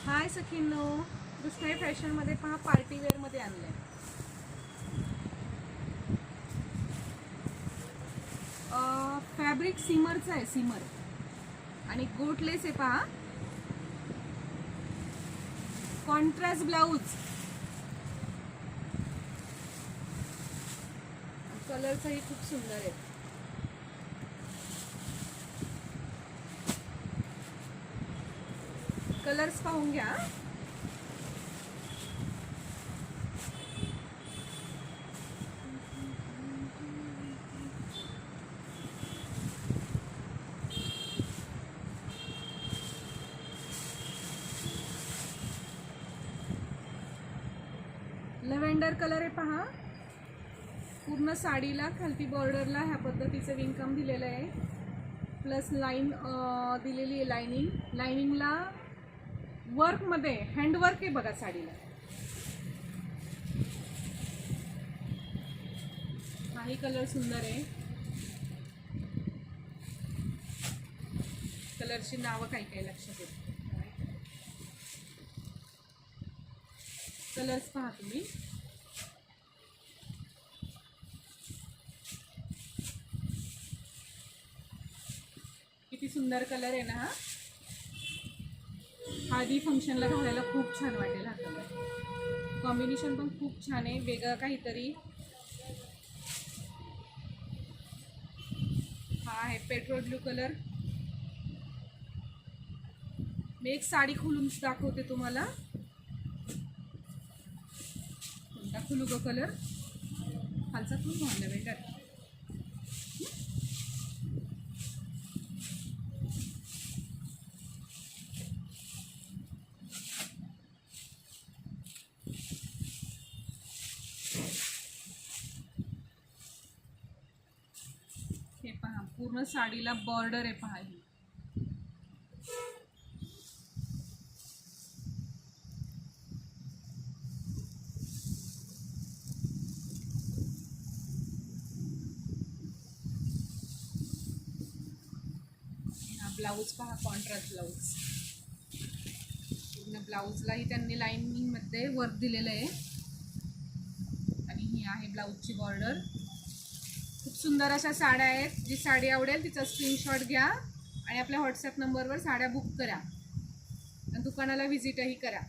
हाय सखींनो, दुसऱ्या फॅशनमध्ये पहा पार्टी वेअरमध्ये आणलंय. फॅब्रिक सिमरचं आहे, सिमर आणि गोटलेस आहे पहा. कॉन्ट्रास्ट ब्लाऊज, कलरचंही खूप सुंदर आहे. कलर्स पाहून घ्या. लव्हेंडर कलर आहे पहा. पूर्ण साडीला खालती बॉर्डरला ह्या पद्धतीचं विणकाम दिलेलं आहे, प्लस लाईन दिलेली आहे. लाइनिंगला वर्कमध्ये हँडवर्क आहे बघा साडीला. हाही कलर सुंदर आहे. कलरची नावं काही काही लक्षात येत. कलर्स पहा तुम्ही. किती सुंदर कलर आहे ना हा. हळदी फंक्शनला घालायला खूप छान वाटेल हा कलर. कॉम्बिनेशन पण खूप छान आहे, वेगळं काहीतरी. हा आहे पेट्रोल ब्लू कलर. मी एक साडी खोलून दाखवते तुम्हाला. कोणता खुलू गो कलर? खालचा खूप भांडला बेटर. हे पहा, पूर्ण साडीला बॉर्डर आहे पहा. ही ब्लाऊज पहा, कॉन्ट्रास्ट ब्लाऊज. पूर्ण ब्लाऊजलाही त्यांनी लाइनिंग मध्ये वर्क दिलेलं आहे. आणि ही आहे ब्लाऊजची बॉर्डर. खूप सुंदर अशा साड्या आहेत. जी साडी आवडेल तिचा स्क्रीनशॉट घ्या आणि आपल्या व्हॉट्सअप नंबरवर साड्या बुक करा आणि दुकानाला व्हिजिटही करा.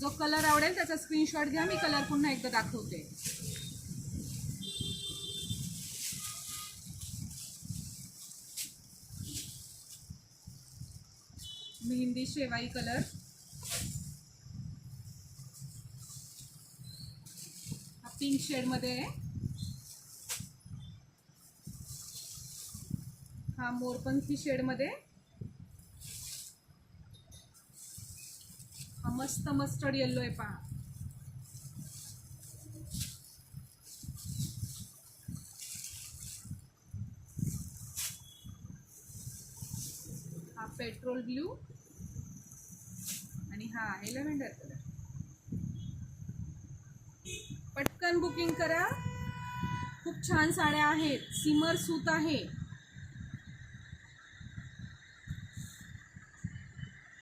जो कलर आवडेल त्याचा स्क्रीनशॉट घ्या. मी कलर पुन्हा एकदा दाखवते. मेहंदी शेवाई कलर. हा पिंक शेड मध्ये आहे. हा मोरपंखी शेड मध्ये. हा मस्त मस्टर्ड येल्लो आहे पहा. हा पेट्रोल ब्लू आणि हा आहे लव्हेंडर कलर. पटकन बुकिंग करा. खूप छान साड्या आहेत. सिमर सूत आहे.